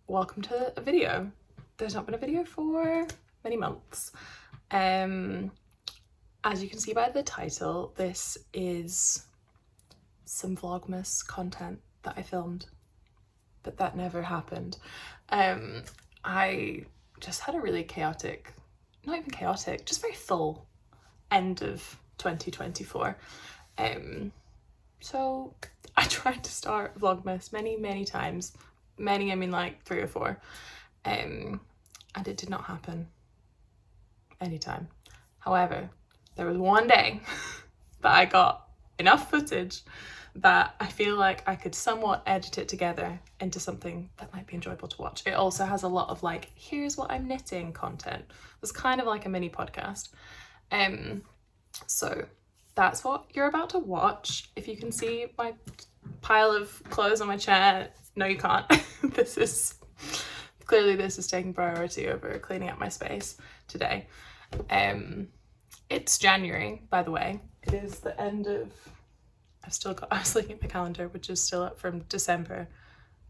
Welcome to a video. There's not been a video for many months. As you can see by the title, this is some vlogmas content that I filmed, but that never happened. I just had a really chaotic, not even chaotic, just very full end of 2024. So I tried to start vlogmas many times. Many, I mean like 3 or 4. And it did not happen anytime. However, there was one day that I got enough footage that I feel like I could somewhat edit it together into something that might be enjoyable to watch. It also has a lot of like, here's what I'm knitting content. It's kind of like a mini podcast. So that's what you're about to watch. If you can see my pile of clothes on my chair, no you can't. This is taking priority over cleaning up my space today. It's January, by the way. It is the end of, I was looking at my calendar, which is still up from December,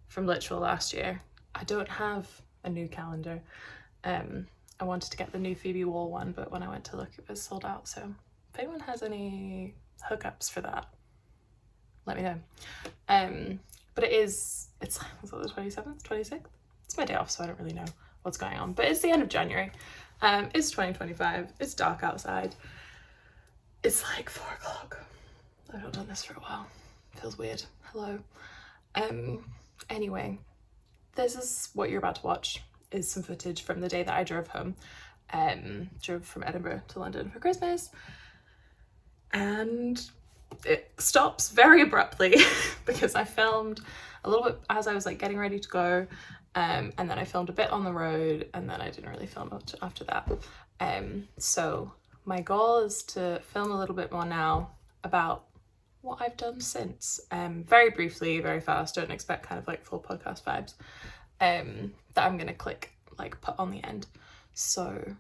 from literal last year. I don't have a new calendar. I wanted to get the new Phoebe Wall one, but when I went to look, it was sold out. So if anyone has any hookups for that, let me know. But it's the 27th, 26th? It's my day off, so I don't really know what's going on. But it's the end of January. It's 2025. It's dark outside. It's like 4 o'clock. I've not done this for a while. Feels weird. Hello. Anyway, this is what you're about to watch, is some footage from the day that I drove home. Drove from Edinburgh to London for Christmas. And it stops very abruptly because I filmed a little bit as I was like getting ready to go, and then I filmed a bit on the road, and then I didn't really film much after that. So my goal is to film a little bit more now about what I've done since, very briefly, very fast. Don't expect kind of like full podcast vibes, that I'm gonna put on the end. So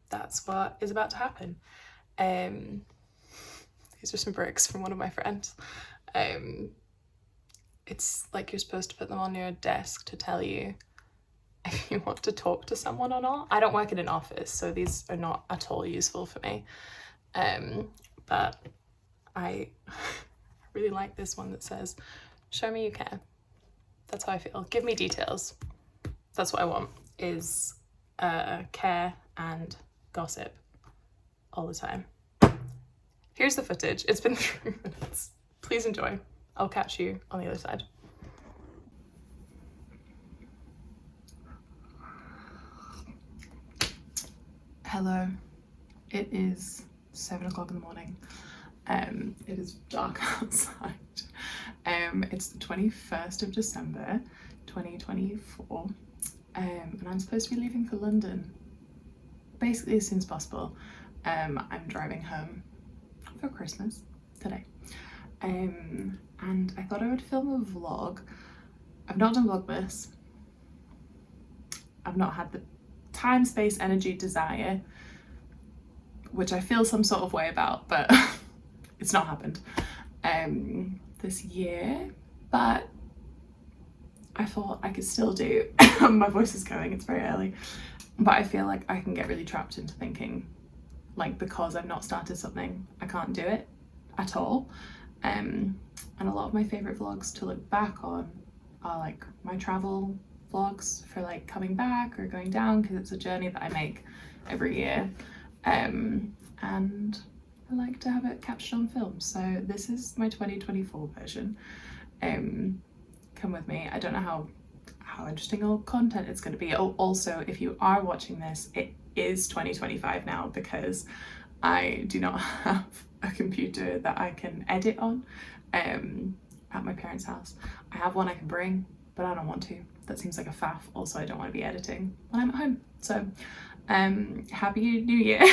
that's what is about to happen. These are some bricks from one of my friends. It's like you're supposed to put them on your desk to tell you if you want to talk to someone or not. I don't work in an office, so these are not at all useful for me. But I really like this one that says, show me you care. That's how I feel. Give me details. That's what I want, is care and gossip all the time. Here's the footage. It's been 3 minutes. Please enjoy. I'll catch you on the other side. Hello. It is 7 o'clock in the morning. It is dark outside. It's the 21st of December, 2024. And I'm supposed to be leaving for London basically as soon as possible. I'm driving home for Christmas today, and I thought I would film a vlog. I've not done vlogmas. I've not had the time, space, energy, desire, which I feel some sort of way about, but it's not happened this year. But I thought I could still do. My voice is going, it's very early, but I feel like I can get really trapped into thinking like, because I've not started something, I can't do it at all. And a lot of my favorite vlogs to look back on are like my travel vlogs for like coming back or going down, because it's a journey that I make every year. And I like to have it captured on film. So this is my 2024 version. Come with me. I don't know how interesting or content it's going to be. Also, if you are watching this, it is 2025 now, because I do not have a computer that I can edit on at my parents' house. I have one I can bring, but I don't want to. That seems like a faff. Also, I don't want to be editing when I'm at home. So happy new year.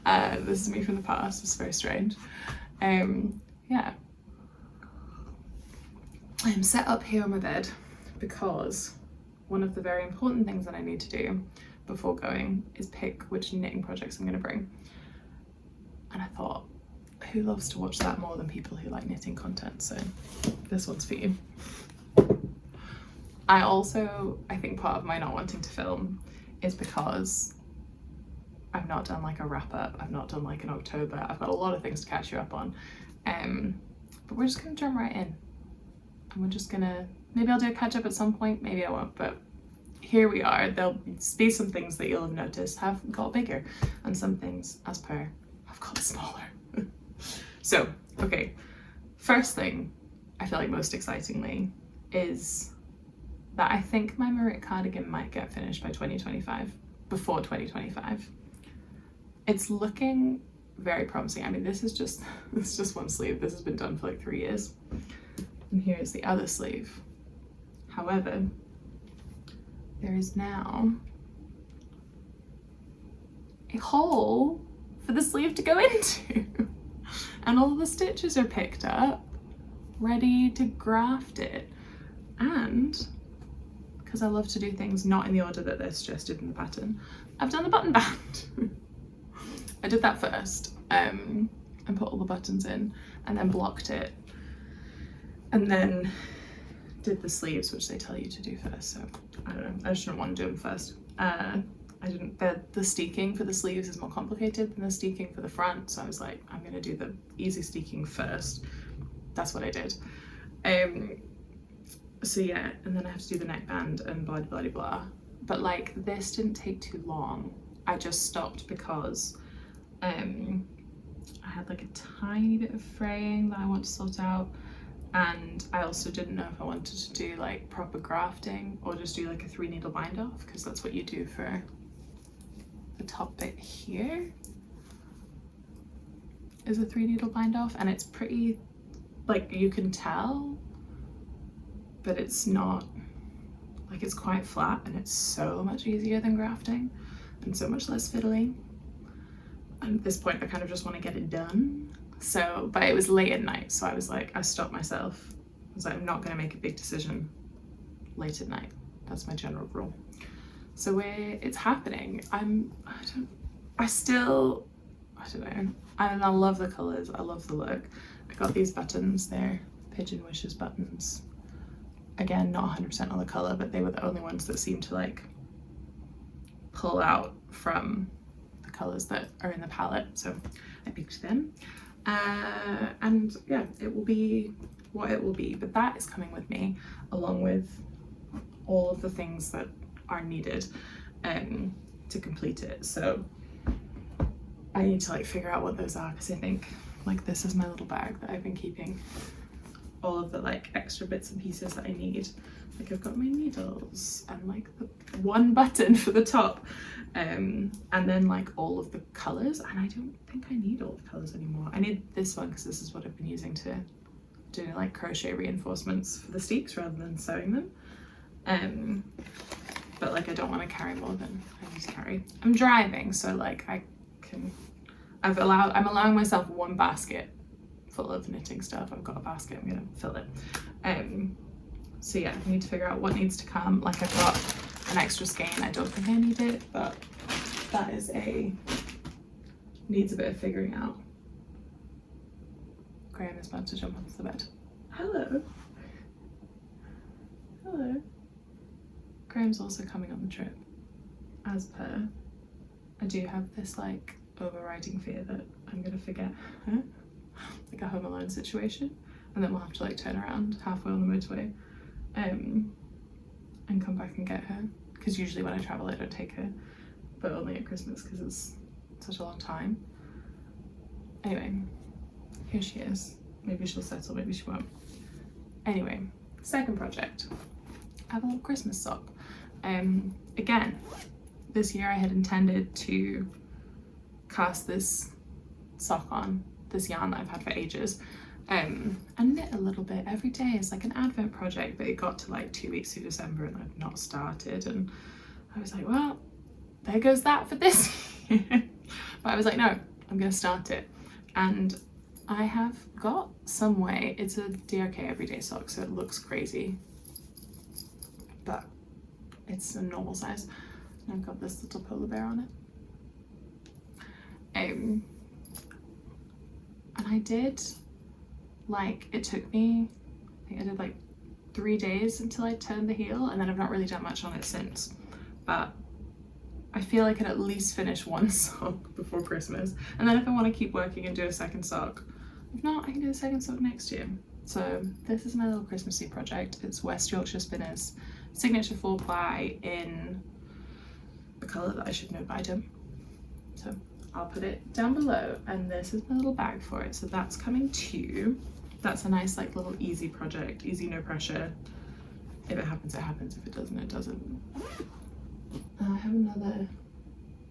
This is me from the past. It's very strange. Yeah, I'm set up here on my bed because one of the very important things that I need to do before going is pick which knitting projects I'm going to bring. And I thought, who loves to watch that more than people who like knitting content? So this one's for you. I think part of my not wanting to film is because I've not done like a wrap up, I've not done like an October, I've got a lot of things to catch you up on. But we're just gonna jump right in. And we're just gonna, maybe I'll do a catch up at some point, maybe I won't, but here we are. There'll be some things that you'll have noticed have got bigger, and some things, as per, have got smaller. So, okay, first thing, I feel like most excitingly, is that I think my Marit cardigan might get finished by 2025, before 2025. It's looking very promising. I mean, this is just one sleeve. This has been done for like 3 years. And here's the other sleeve. However, there is now a hole for the sleeve to go into. And all the stitches are picked up, ready to graft it. And because I love to do things not in the order that they're suggested in the pattern, I've done the button band. I did that first, and put all the buttons in, and then blocked it, and then did the sleeves, which they tell you to do first. So I don't know, I just didn't want to do them first. The steeking for the sleeves is more complicated than the steeking for the front, so I was like, I'm gonna do the easy steeking first. That's what I did. So yeah, and then I have to do the neckband and blah blah blah. But like, this didn't take too long. I just stopped because I had like a tiny bit of fraying that I want to sort out, and I also didn't know if I wanted to do like proper grafting or just do like a 3 needle bind off, because that's what you do for the top bit here, is a 3 needle bind off, and it's pretty, like, you can tell, but it's not, like, it's quite flat, and it's so much easier than grafting and so much less fiddly. And at this point I kind of just want to get it done. So, but it was late at night, so I was like, I stopped myself. I was like, I'm not going to make a big decision late at night. That's my general rule. So it's happening. I don't know. And I love the colours, I love the look. I got these buttons, they're Pigeon Wishes buttons. Again, not 100% on the colour, but they were the only ones that seemed to like pull out from the colours that are in the palette, so I picked them. And yeah, it will be what it will be, but that is coming with me, along with all of the things that are needed to complete it. So I need to like figure out what those are, because I think like this is my little bag that I've been keeping all of the like extra bits and pieces that I need. Like I've got my needles and like the one button for the top, and then like all of the colours, and I don't think I need all the colours anymore. I need this one because this is what I've been using to do like crochet reinforcements for the steeks rather than sewing them. But like I don't want to carry more than I need to carry. I'm driving, so like I'm allowing myself one basket full of knitting stuff. I've got a basket, I'm gonna fill it. So yeah, I need to figure out what needs to come. Like I've got an extra skein, I don't think I need it, but that is needs a bit of figuring out. Graham is about to jump onto the bed. Hello. Hello. Graham's also coming on the trip. As per, I do have this like overriding fear that I'm gonna forget her, like a Home Alone situation, and then we'll have to like turn around halfway on the motorway and come back and get her, because usually when I travel I don't take her, but only at Christmas because it's such a long time. Anyway, here she is. Maybe she'll settle, maybe she won't. Anyway, second project. I have a little Christmas sock. Again, this year I had intended to cast this sock on, this yarn that I've had for ages, and knit a little bit every day. It's like an Advent project, but it got to like 2 weeks through December and I've not started, and I was like, well, there goes that for this year. But I was like, no, I'm gonna start it, and I have got some way. It's a DRK everyday sock, so it looks crazy, but it's a normal size, and I've got this little polar bear on it. And I did, like, it took me, I think I did like 3 days until I turned the heel, and then I've not really done much on it since. But I feel I could at least finish one sock before Christmas, and then if I want to keep working and do a second sock, if not, I can do a second sock next year. So this is my little Christmassy project. It's West Yorkshire Spinners signature 4-ply in the colour that I should know by them. So I'll put it down below, and this is my little bag for it. So that's coming too. That's a nice like little easy project, easy, no pressure. If it happens, it happens. If it doesn't, it doesn't. I have another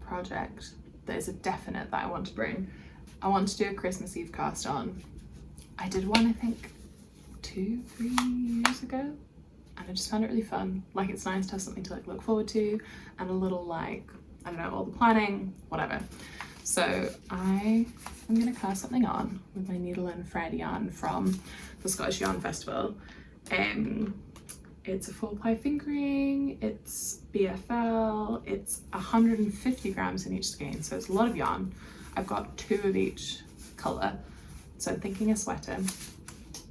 project that is a definite that I want to bring. I want to do a Christmas Eve cast on. I did one, I think 2-3 years ago, and I just found it really fun. Like, it's nice to have something to like look forward to, and a little like, I don't know, all the planning, whatever. So I am gonna cast something on with my needle and thread yarn from the Scottish Yarn Festival. It's a 4-ply fingering, it's BFL, it's 150 grams in each skein, so it's a lot of yarn. I've got 2 of each colour, so I'm thinking a sweater.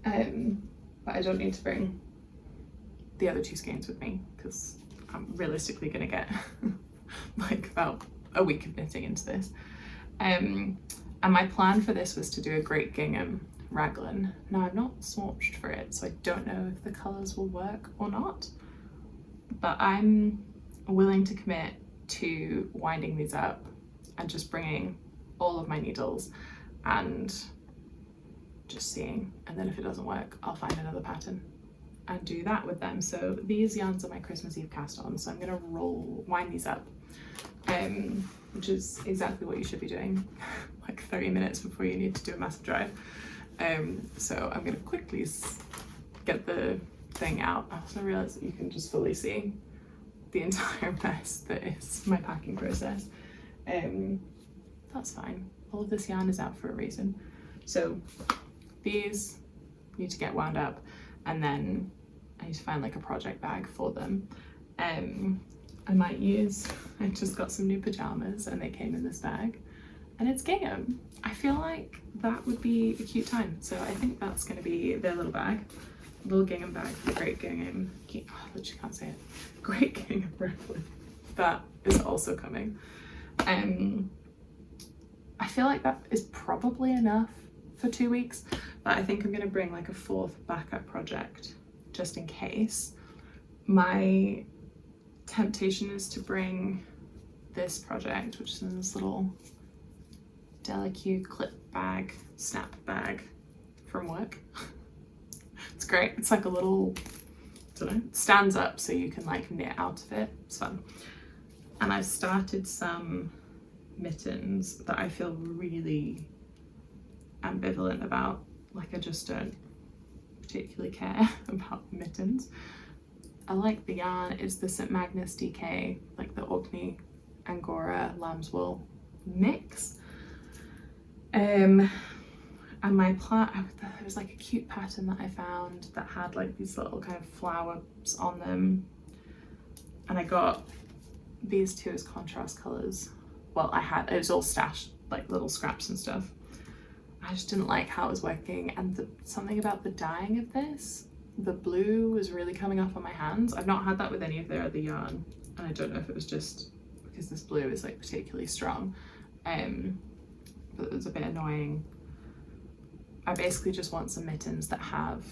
But I don't need to bring the other 2 skeins with me because I'm realistically gonna get like about a week of knitting into this. And my plan for this was to do a Great Gingham raglan. Now I'm not swatched for it, so I don't know if the colours will work or not, but I'm willing to commit to winding these up and just bringing all of my needles and just seeing, and then if it doesn't work, I'll find another pattern and do that with them. So these yarns are my Christmas Eve cast on, so I'm gonna wind these up, which is exactly what you should be doing like 30 minutes before you need to do a massive drive. So I'm gonna quickly get the thing out. I also realized that you can just fully see the entire mess that is my packing process. That's fine. All of this yarn is out for a reason. So these need to get wound up, and then I need to find like a project bag for them. I might use, I just got some new pajamas and they came in this bag, and it's gingham. I feel like that would be a cute time, so I think that's going to be their little bag, little gingham bag for the Great Gingham. Oh, I literally can't say it. Great Gingham raglan. That is also coming. I feel like that is probably enough for 2 weeks, but I think I'm going to bring like a 4th backup project just in case. My temptation is to bring this project, which is in this little Delicue clip bag, snap bag from work. It's great. It's like a little, I don't know, it stands up so you can like knit out of it. It's fun. And I've started some mittens that I feel really ambivalent about. Like, I just don't particularly care about mittens. I like the yarn. It's the St. Magnus DK, like the Orkney Angora lamb's wool mix. And my plan, there was like a cute pattern that I found that had like these little kind of flowers on them, and I got these 2 as contrast colours. Well, it was all stashed, like little scraps and stuff. I just didn't like how it was working, and something about the dyeing of this, the blue was really coming off on my hands. I've not had that with any of their other yarn, and I don't know if it was just because this blue is like particularly strong, but it was a bit annoying. I basically just want some mittens that have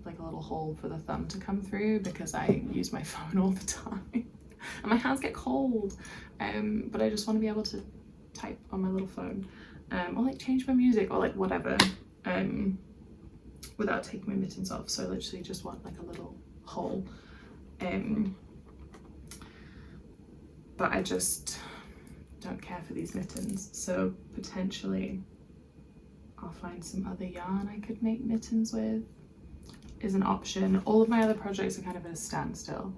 like a little hole for the thumb to come through, because I use my phone all the time and my hands get cold, but I just want to be able to type on my little phone, or like change my music or like whatever, without taking my mittens off. So I literally just want like a little hole, but I just don't care for these mittens, so potentially I'll find some other yarn I could make mittens with is an option. All of my other projects are kind of at a standstill.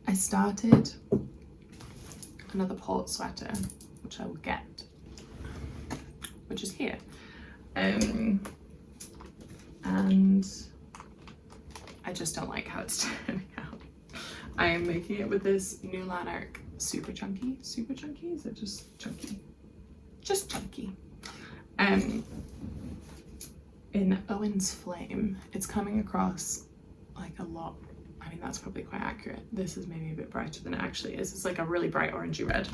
I started another port sweater, which I will get, which is here, and I just don't like how it's turning out. I am making it with this new Lanark super chunky, is it just chunky? Just chunky. In Owen's Flame, it's coming across like a lot. I mean, that's probably quite accurate. This is maybe a bit brighter than it actually is. It's like a really bright orangey red.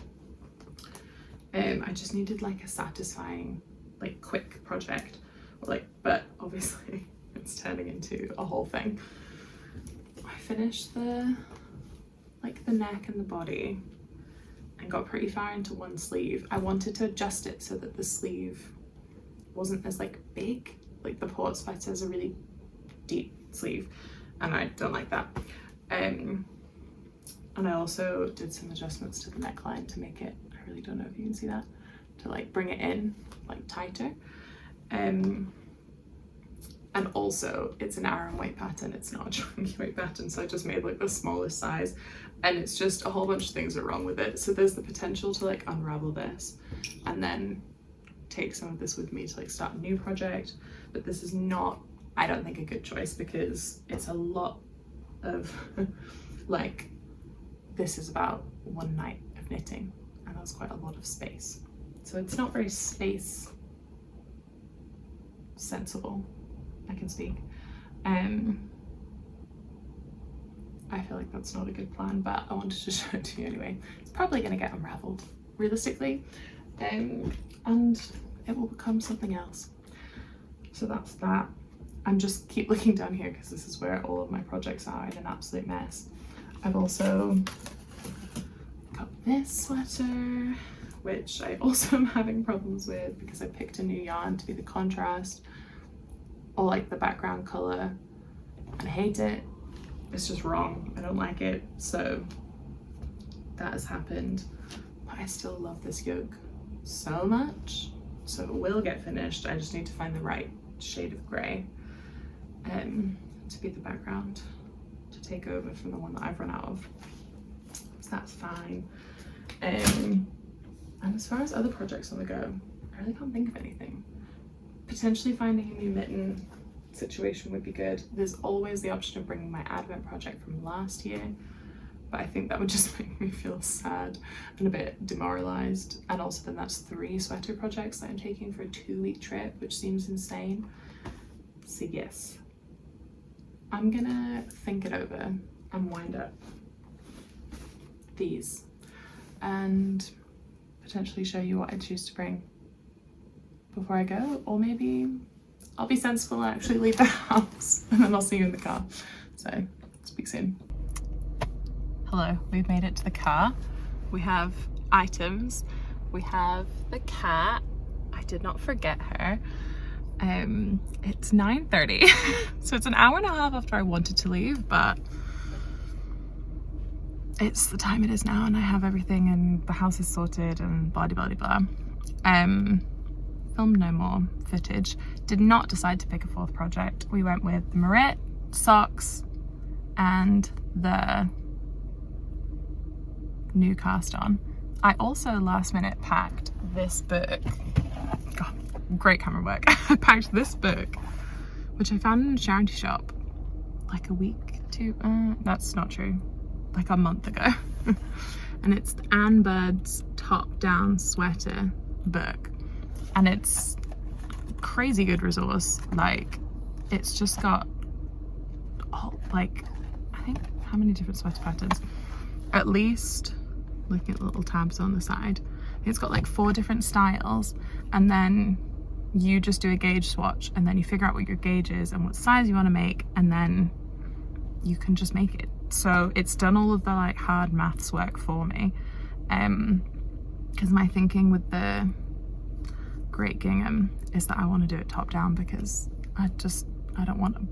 I just needed like a satisfying, like quick project, but obviously it's turning into a whole thing. I finished the neck and the body and got pretty far into one sleeve. I wanted to adjust it so that the sleeve wasn't as like big. Like the port sweater is a really deep sleeve and I don't like that. And I also did some adjustments to the neckline to make it, I really don't know if you can see that, to like bring it in like tighter. And also it's an Aran weight pattern, it's not a chunky weight pattern, so I just made like the smallest size, and it's just a whole bunch of things are wrong with it. So there's the potential to like unravel this and then take some of this with me to like start a new project, but this is not, I don't think, a good choice because it's a lot of like, this is about one night of knitting and that's quite a lot of space, so it's not very space sensible. I can speak. I feel like that's not a good plan, but I wanted to show it to you anyway. It's probably going to get unraveled realistically, and it will become something else. So that's that. I'm just keep looking down here because this is where all of my projects are in an absolute mess. I've also got this sweater, which I also am having problems with because I picked a new yarn to be the contrast or like the background color, and I hate it. It's just wrong. I don't like it. So that has happened, but I still love this yoke so much. So it will get finished. I just need to find the right shade of grey to be the background, to take over from the one that I've run out of. So that's fine. And as far as other projects on the go, I really can't think of anything. Potentially finding a new mitten situation would be good. There's always the option of bringing my Advent project from last year, but I think that would just make me feel sad and a bit demoralized. And also then that's 3 sweater projects that I'm taking for a 2-week trip, which seems insane. So yes, I'm gonna think it over and wind up these and potentially show you what I choose to bring before I go, or maybe I'll be sensible and actually leave the house and then I'll see you in the car. So speak soon. Hello, we've made it to the car. We have items. We have the cat. I did not forget her. It's 9:30, so it's an hour and a half after I wanted to leave, but it's the time it is now and I have everything and the house is sorted and blah blah blah blah. Filmed no more footage. Did not decide to pick a 4th project. We went with the Marit, socks, and the new cast on. I also last minute packed this book. God, great camera work. I packed this book, which I found in a charity shop like a week to, that's not true, like a month ago. And it's Anne Bird's Top Down Sweater book. And it's crazy good resource. Like, it's just got like, I think, how many different sweater patterns? At least, looking at the little tabs on the side, it's got like 4 different styles, and then you just do a gauge swatch and then you figure out what your gauge is and what size you want to make, and then you can just make it. So it's done all of the like hard maths work for me, because my thinking with the Great Gingham is that I want to do it top down because I don't want to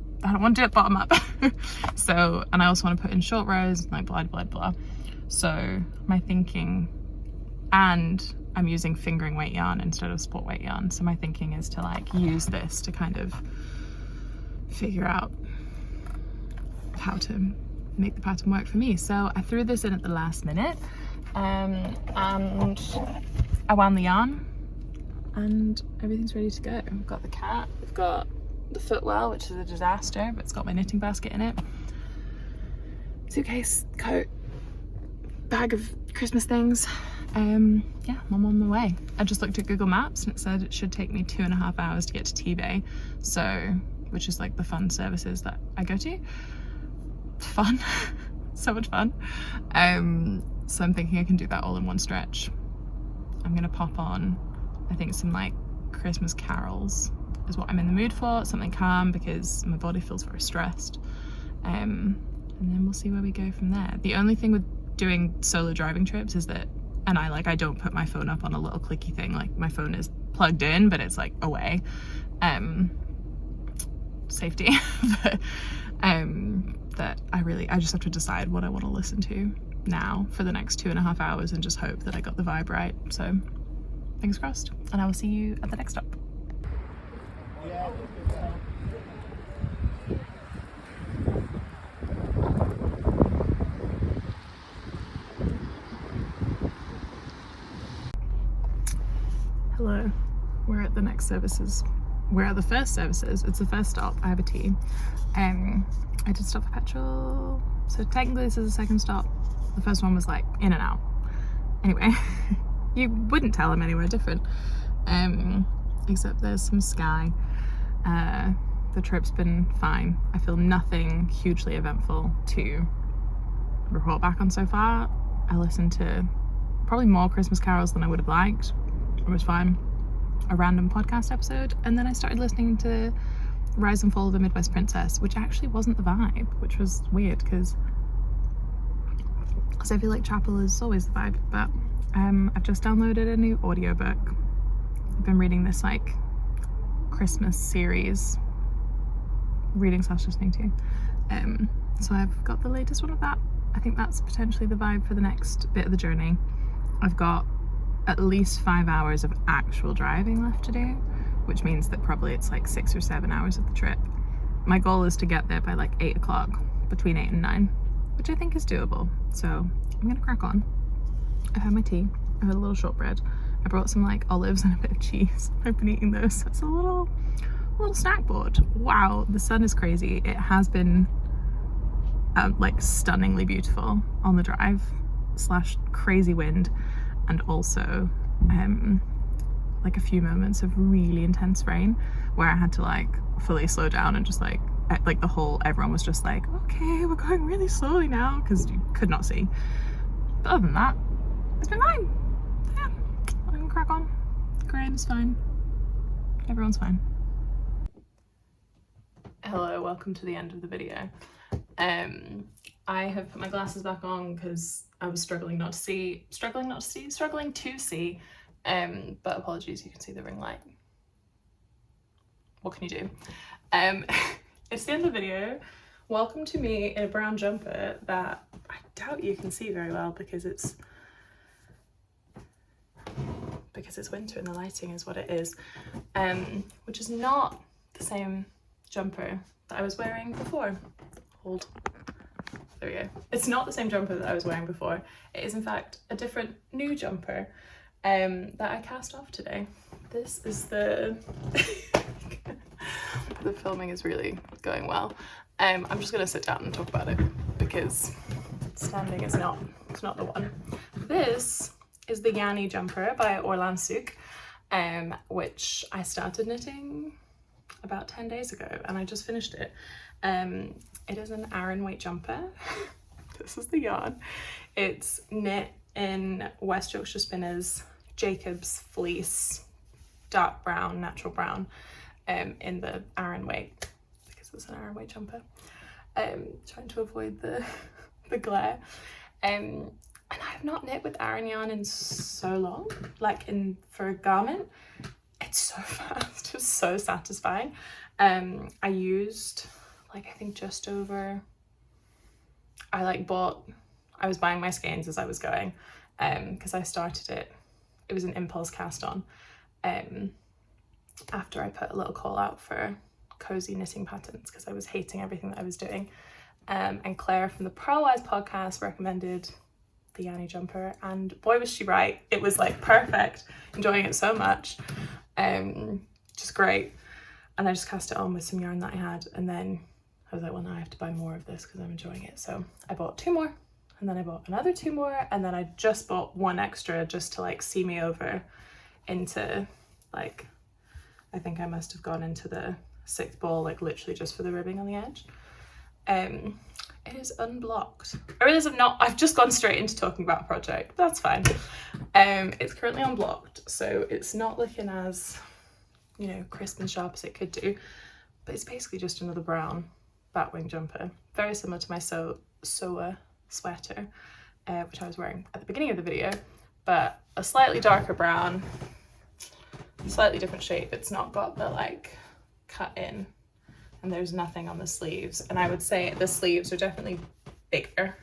do it bottom up. So, and I also want to put in short rows, like blah blah blah. So my thinking, and I'm using fingering weight yarn instead of sport weight yarn, so my thinking is to like use this to kind of figure out how to make the pattern work for me. So I threw this in at the last minute, and I wound the yarn and everything's ready to go. We've got the cat, we've got the footwell, which is a disaster, but it's got my knitting basket in it, suitcase, coat, bag of Christmas things. Yeah, I'm on my way. I just looked at Google Maps and it said it should take me 2.5 hours to get to T-Bay, so, which is like the fun services that I go to. It's fun. So much fun. So I'm thinking I can do that all in one stretch. I'm gonna pop on, I think, some like Christmas carols is what I'm in the mood for, something calm because my body feels very stressed. And then we'll see where we go from there. The only thing with doing solo driving trips is that, and I don't put my phone up on a little clicky thing, like my phone is plugged in but it's like away. Safety. But, that I just have to decide what I want to listen to now for the next 2.5 hours and just hope that I got the vibe right. So fingers crossed, and I will see you at the next stop. Hello, we're at the next services. We're at the first services. It's the first stop. I have a tea. I did stop for petrol, so technically this is the second stop. The first one was like in and out. Anyway, you wouldn't tell I'm anywhere different, except there's some sky. The trip's been fine. I feel nothing hugely eventful to report back on so far. I listened to probably more Christmas carols than I would have liked. It was fine. A random podcast episode, and then I started listening to Rise and Fall of the Midwest Princess, which actually wasn't the vibe, which was weird because I feel like Chapel is always the vibe. But I've just downloaded a new audiobook. I've been reading this like Christmas series, reading / listening to, so I've got the latest one of that. I think that's potentially the vibe for the next bit of the journey. I've got at least 5 hours of actual driving left to do, which means that probably it's like 6 or 7 hours of the trip. My goal is to get there by like 8 o'clock, between 8 and 9, which I think is doable. So I'm gonna crack on. I've had my tea, I've had a little shortbread. I brought some like olives and a bit of cheese. I've been eating those. It's a little snack board. Wow, the sun is crazy. It has been like stunningly beautiful on the drive / crazy wind, and also like a few moments of really intense rain where I had to like fully slow down and just like everyone was just like, okay, we're going really slowly now, because you could not see. But other than that, it's been fine. Yeah, I'm gonna crack on. Graham is fine. Everyone's fine. Hello, welcome to the end of the video. I have put my glasses back on because I was struggling to see, but apologies, you can see the ring light. What can you do? It's the end of the video. Welcome to me in a brown jumper that I doubt you can see very well because it's winter and the lighting is what it is, which is not the same jumper that I was wearing before. Hold. There we go. It's not the same jumper that I was wearing before. It is in fact a different new jumper that I cast off today. This is the the filming is really going well. I'm just gonna sit down and talk about it because standing is not the one. This is the Yanni jumper by Orlan Souk, which I started knitting about 10 days ago and I just finished it. It is an Aran weight jumper. This is the yarn. It's knit in West Yorkshire Spinners Jacob's fleece, dark brown, natural brown, in the Aran weight, because it's an Aran weight jumper. Trying to avoid the glare. And I have not knit with Aran yarn in so long, like for a garment. It's so fast, it's so satisfying. I used like, I think just over, I was buying my skeins as I was going, because I started it was an impulse cast on, after I put a little call out for cozy knitting patterns because I was hating everything that I was doing. And Claire from the Pearlwise podcast recommended the Yanni jumper, and boy was she right. It was like perfect, enjoying it so much, just great. And I just cast it on with some yarn that I had, and then I was like, well, now I have to buy more of this because I'm enjoying it. So I bought 2 more, and and then I bought another 2 more, and then I just bought 1 extra just to like see me over into like, I think I must have gone into the 6th ball, like literally just for the ribbing on the edge. It is unblocked. I realize I've just gone straight into talking about a project. That's fine. It's currently unblocked, so it's not looking as, you know, crisp and sharp as it could do, but it's basically just another brown batwing jumper, very similar to my Soa sweater, which I was wearing at the beginning of the video, but a slightly darker brown, slightly different shape. It's not got the like cut in, and there's nothing on the sleeves, and I would say the sleeves are definitely bigger,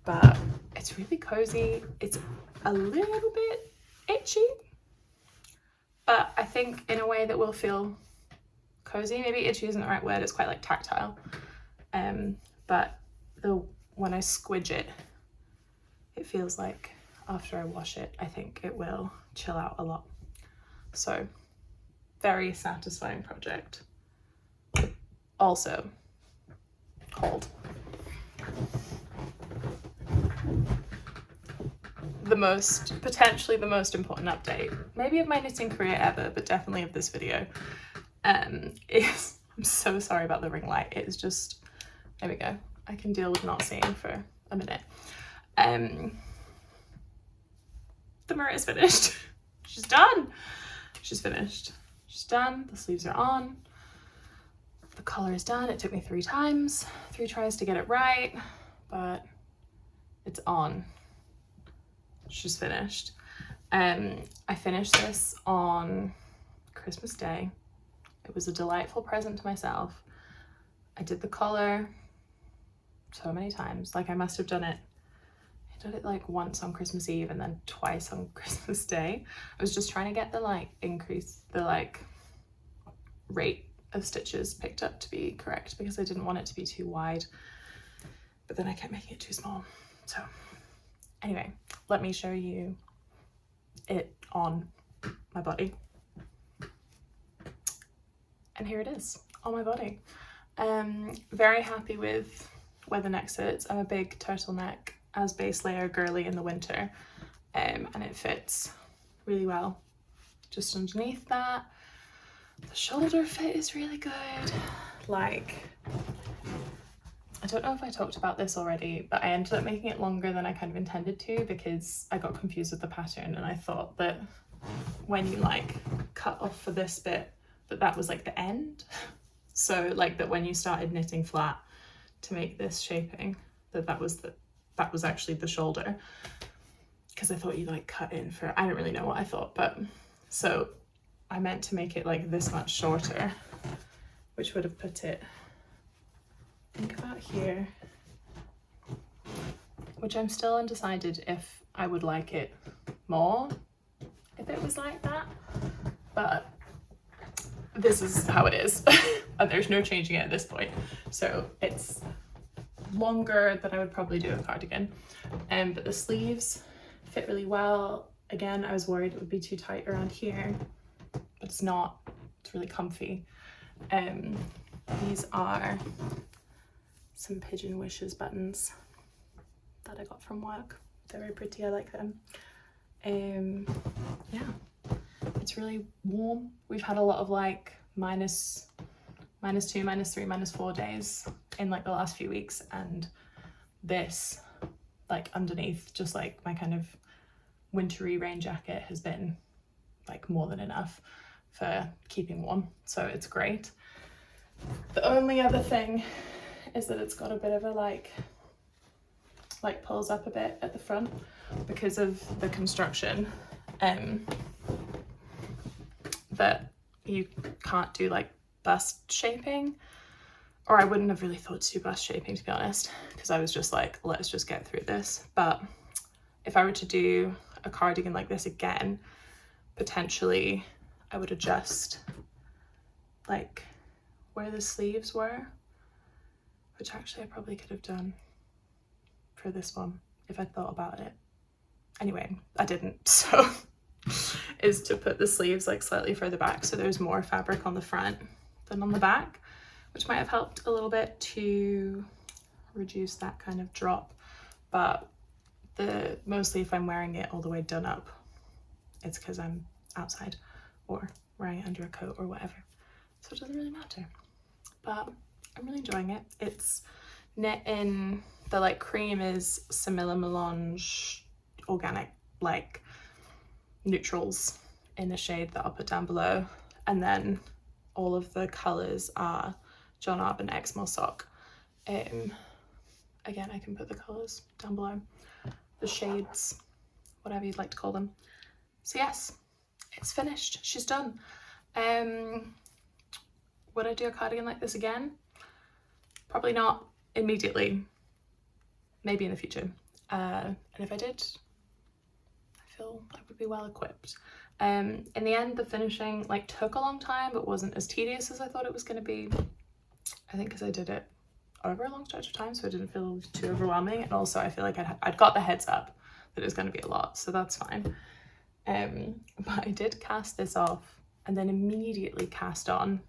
but it's really cozy. It's a little bit itchy, but I think in a way that will feel cozy. Maybe itchy isn't the right word, it's quite like tactile, but when I squidge it, it feels like after I wash it, I think it will chill out a lot. So very satisfying project. Also cold. Potentially the most important update, maybe of my knitting career ever, but definitely of this video, is, I'm so sorry about the ring light. It is just, there we go. I can deal with not seeing for a minute. The mirror is finished. She's done. She's finished. She's done. The sleeves are on. The collar is done. It took me 3 tries to get it right, but it's on. She's finished. I finished this on Christmas Day. It was a delightful present to myself. I did the collar so many times. Like I must have done it, I did it like once on Christmas Eve and then twice on Christmas Day. I was just trying to get the like increase, the like rate of stitches picked up to be correct, because I didn't want it to be too wide, but then I kept making it too small. So anyway, let me show you it on my body. And here it is on my body. Very happy with where the neck sits. I'm a big turtleneck as base layer girly in the winter, and it fits really well just underneath that. The shoulder fit is really good. Like, I don't know if I talked about this already, but I ended up making it longer than I kind of intended to, because I got confused with the pattern, and I thought that when you like cut off for this bit, that was like the end. So like that when you started knitting flat to make this shaping, that was actually the shoulder, because I thought you like cut in for, I don't really know what I thought, but so I meant to make it like this much shorter, which would have put it, I think, about here, which I'm still undecided if I would like it more if it was like that, but this is how it is. And there's no changing it at this point. So it's longer than I would probably do a cardigan, but the sleeves fit really well. Again, I was worried it would be too tight around here, but it's not. It's really comfy. These are some Pigeon Wishes buttons that I got from work. They're very pretty, I like them. Yeah, it's really warm. We've had a lot of like -2, -3, -4 days in like the last few weeks, and this like underneath, just like my kind of wintry rain jacket, has been like more than enough for keeping warm, so it's great. The only other thing is that it's got a bit of a like pulls up a bit at the front because of the construction, that you can't do like bust shaping, or I wouldn't have really thought to do bust shaping, to be honest, because I was just like, let's just get through this. But if I were to do a cardigan like this again, potentially I would adjust like where the sleeves were, which actually I probably could have done for this one if I thought about it. Anyway, I didn't, so is to put the sleeves like slightly further back so there's more fabric on the front than on the back, which might have helped a little bit to reduce that kind of drop. but mostly if I'm wearing it all the way done up, it's because I'm outside or wearing it under a coat or whatever, so it doesn't really matter. But I'm really enjoying it. It's knit in, the like cream is Samila Melange organic like neutrals in a shade that I'll put down below, and then all of the colours are John Arbon Exmoor Sock. Again, I can put the colours down below, the shades, whatever you'd like to call them. So yes, it's finished, she's done. Would I do a cardigan like this again? Probably not immediately, maybe in the future. And if I did, I feel I would be well equipped. In the end, the finishing like took a long time, but wasn't as tedious as I thought it was going to be. I think because I did it over a long stretch of time, so it didn't feel too overwhelming. And also I feel like I'd got the heads up that it was going to be a lot, so that's fine. But I did cast this off and then immediately cast on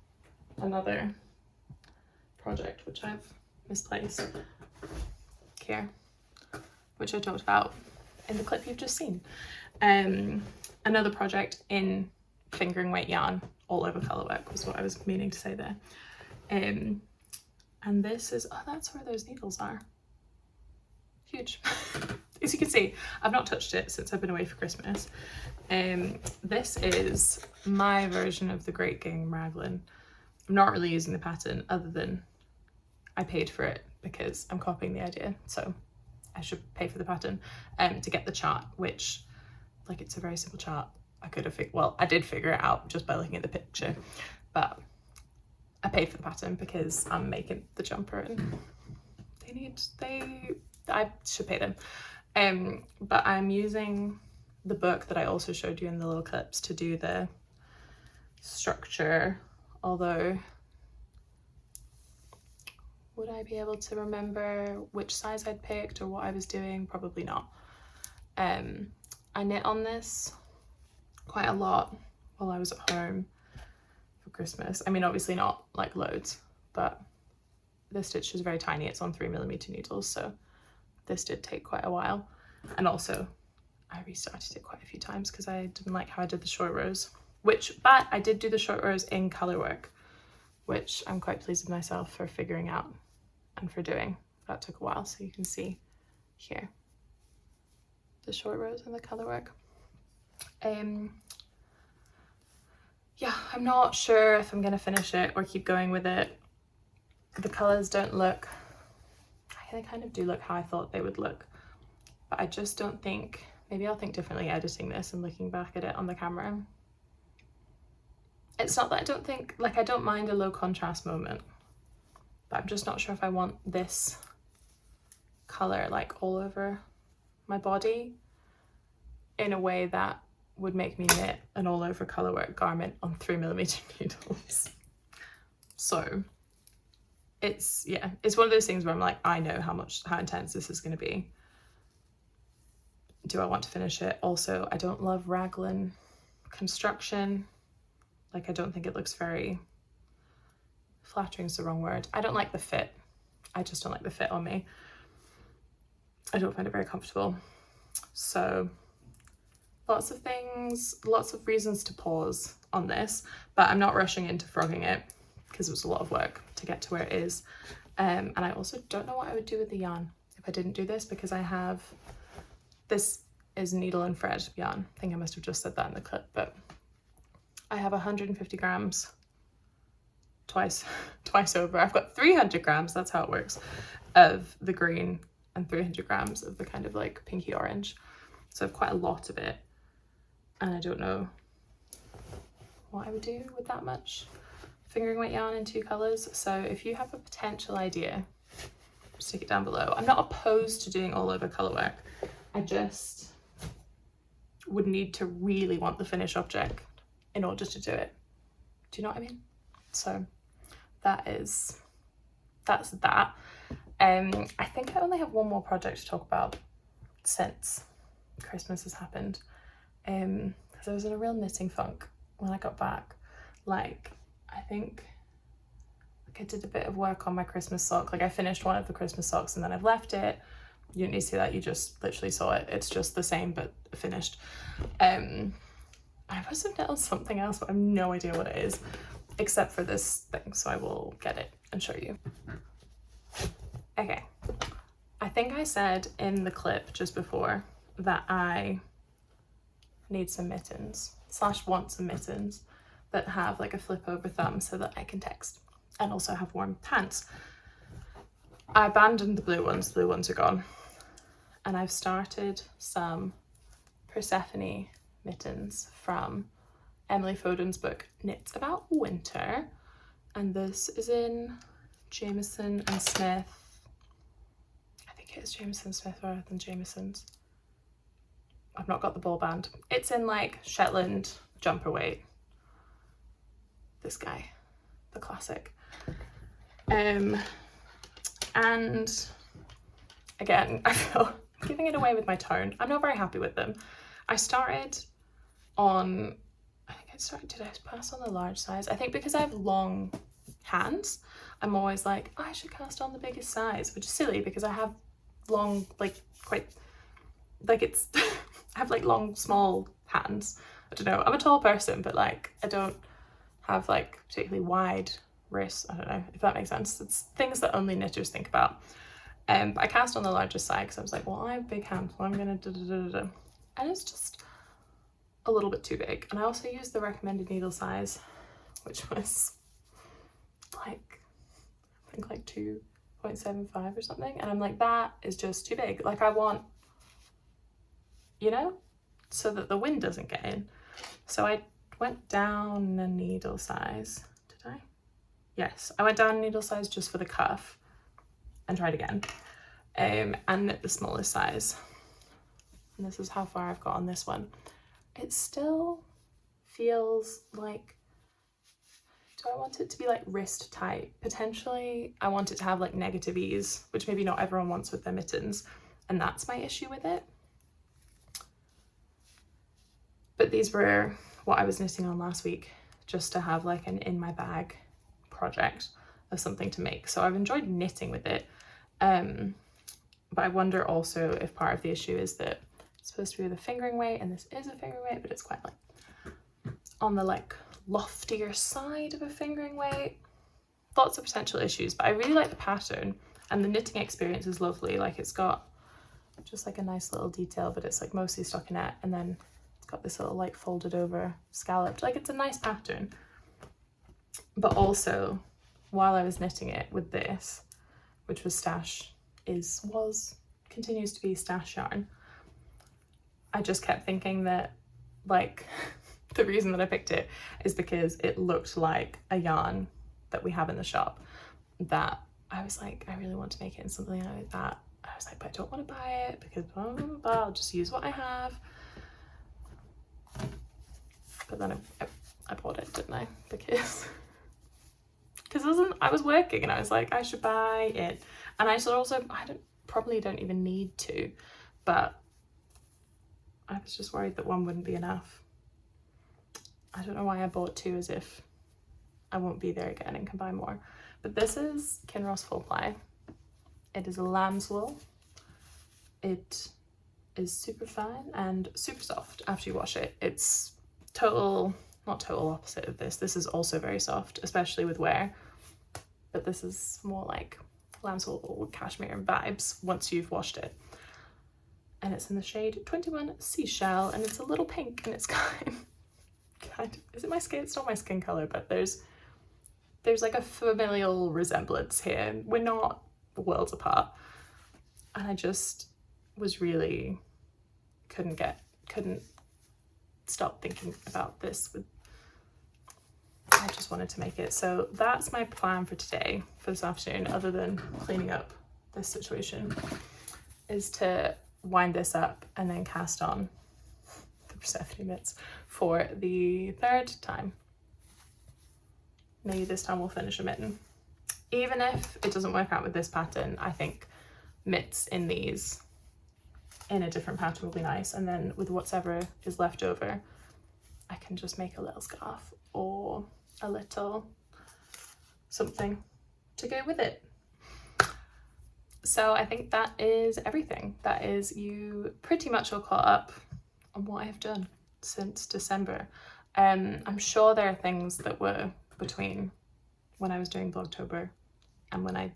another project, which I've misplaced here, which I talked about in the clip you've just seen. Another project in fingering weight yarn all over colourwork was what I was meaning to say there. And this is, oh, that's where those needles are. Huge. As you can see, I've not touched it since I've been away for Christmas. This is my version of the Great Gingham Raglan. I'm not really using the pattern other than I paid for it because I'm copying the idea, so I should pay for the pattern to get the chart, which, like, it's a very simple chart. I could have well, I did figure it out just by looking at the picture, but I paid for the pattern because I'm making the jumper and I should pay them. But I'm using the book that I also showed you in the little clips to do the structure, although would I be able to remember which size I'd picked or what I was doing? Probably not. I knit on this quite a lot while I was at home for Christmas. I mean, obviously not like loads, but this stitch is very tiny. It's on 3mm needles, so this did take quite a while. And also I restarted it quite a few times because I didn't like how I did the short rows, but I did do the short rows in colourwork, which I'm quite pleased with myself for figuring out and for doing. That took a while, so you can see here the short rows and the colourwork. Yeah, I'm not sure if I'm gonna finish it or keep going with it. The colours don't look, they kind of do look how I thought they would look, but I just don't think, maybe I'll think differently editing this and looking back at it on the camera. It's not that I don't think, like, I don't mind a low contrast moment, but I'm just not sure if I want this colour like all over my body in a way that would make me knit an all over colourwork garment on 3mm needles. So it's, yeah, it's one of those things where I'm like, I know how intense this is going to be. Do I want to finish it? Also, I don't love raglan construction. Like, I don't think it looks very flattering, is the wrong word. I don't like the fit. I just don't like the fit on me. I don't find it very comfortable. So lots of things, lots of reasons to pause on this, but I'm not rushing into frogging it because it was a lot of work to get to where it is. And I also don't know what I would do with the yarn if I didn't do this, because I have, this is needle and thread yarn. I think I must have just said that in the clip, but I have 150 grams twice over. I've got 300 grams, that's how it works, of the green and 300 grams of the kind of like pinky orange. So I have quite a lot of it, and I don't know what I would do with that much fingering weight yarn in 2 colours. So if you have a potential idea, stick it down below. I'm not opposed to doing all over colourwork. I just would need to really want the finished object in order to do it. Do you know what I mean? So that's that. I think I only have one more project to talk about since Christmas has happened, because I was in a real knitting funk when I got back. Like, I think I did a bit of work on my Christmas sock. Like, I finished one of the Christmas socks and then I've left it, you didn't need to see that, you just literally saw it. It's just the same but finished. I must have done something else, but I have no idea what it is except for this thing, so I will get it and show you. Okay, I think I said in the clip just before that I need some mittens / want some mittens that have like a flip over thumb so that I can text and also have warm hands. I abandoned the blue ones are gone, and I've started some Persephone mittens from Emily Foden's book Knits About Winter, and this is in Jameson and Smith. I think it is Jameson Smith rather than Jameson's. I've not got the ball band. It's in like Shetland jumper weight. This guy, the classic. And again, I feel I'm giving it away with my tone. I'm not very happy with them. I started on, did I pass on the large size? I think because I have long hands, I'm always like, oh, I should cast on the biggest size, which is silly because I have long, like quite, like it's, I have like long, small hands. I don't know, I'm a tall person, but like I don't have like particularly wide wrists. I don't know if that makes sense. It's things that only knitters think about. But I cast on the largest side because I was like, well, I have big hands, so I'm gonna da-da-da-da-da. And it's just a little bit too big. And I also used the recommended needle size, which was like, I think like 2.75 or something. And I'm like, that is just too big. Like I want, you know, so that the wind doesn't get in. So I went down a needle size. Did I? Yes, I went down a needle size just for the cuff and tried again. And knit the smallest size. And this is how far I've got on this one. It still feels like, do I want it to be like wrist tight? Potentially I want it to have like negative ease, which maybe not everyone wants with their mittens, and that's my issue with it. But these were what I was knitting on last week, just to have like an in my bag project of something to make. So I've enjoyed knitting with it, but I wonder also if part of the issue is that it's supposed to be with a fingering weight, and this is a fingering weight, but it's quite like on the like loftier side of a fingering weight. Lots of potential issues, but I really like the pattern and the knitting experience is lovely. Like it's got just like a nice little detail, but it's like mostly stockinette, and then it's got this little like folded over scalloped, like it's a nice pattern. But also while I was knitting it with this, which was continues to be stash yarn, I just kept thinking that like the reason that I picked it is because it looked like a yarn that we have in the shop that I was like, I really want to make it in something like that. I was like, but I don't want to buy it because blah, blah, blah, blah. I'll just use what I have. But then I bought it, didn't I? Because I was working and I was like, I should buy it. And I should also, probably don't even need to, but I was just worried that one wouldn't be enough. I don't know why I bought two, as if I won't be there again and can buy more. But this is Kinross Full Ply. It is a lamb's wool. It is super fine and super soft after you wash it. It's not total opposite of this. This is also very soft, especially with wear. But this is more like lamb's wool with cashmere vibes once you've washed it. And it's in the shade 21 Seashell, and it's a little pink, and it's kind of, is it my skin? It's not my skin color, but there's like a familial resemblance here. We're not worlds apart. And I just was really, couldn't stop thinking about this. I just wanted to make it. So that's my plan for today, for this afternoon, other than cleaning up this situation, is to wind this up and then cast on the Persephone mitts for the third time. Maybe this time we'll finish a mitten. Even if it doesn't work out with this pattern, I think mitts in these in a different pattern will be nice, and then with whatever is left over I can just make a little scarf or a little something to go with it. so I think that is everything. That is you pretty much all caught up on what I've done since December. I'm sure there are things that were between when I was doing Vlogtober and when I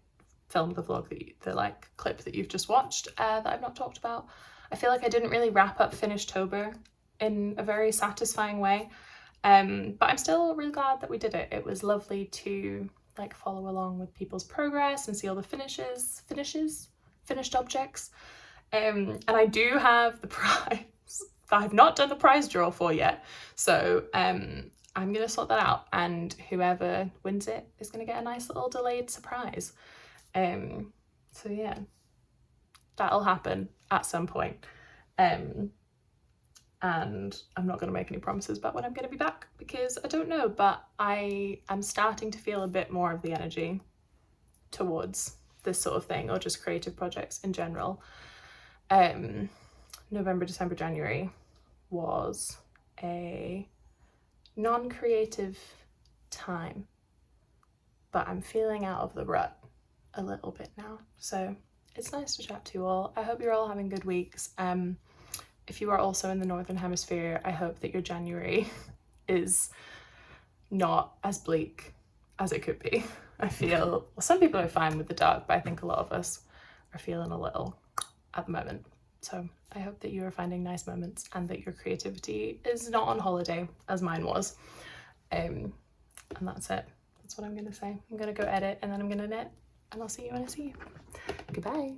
filmed the vlog, the like clip that you've just watched, that I've not talked about. I feel like I didn't really wrap up Finishtober in a very satisfying way, but I'm still really glad that we did it. It was lovely to like follow along with people's progress and see all the finished objects. And I do have the prize that I've not done the prize draw for yet, so I'm gonna sort that out, and whoever wins it is gonna get a nice little delayed surprise. So yeah, that'll happen at some point. And I'm not going to make any promises about when I'm going to be back because I don't know, but I am starting to feel a bit more of the energy towards this sort of thing, or just creative projects in general. November, December, January was a non-creative time, but I'm feeling out of the rut a little bit now, so it's nice to chat to you all. I hope you're all having good weeks. If you are also in the Northern Hemisphere, I hope that your January is not as bleak as it could be. I feel, well, some people are fine with the dark, but I think a lot of us are feeling a little at the moment. So I hope that you are finding nice moments and that your creativity is not on holiday as mine was. And that's it. That's what I'm gonna say. I'm gonna go edit and then I'm gonna knit, and I'll see you when I see you. Goodbye.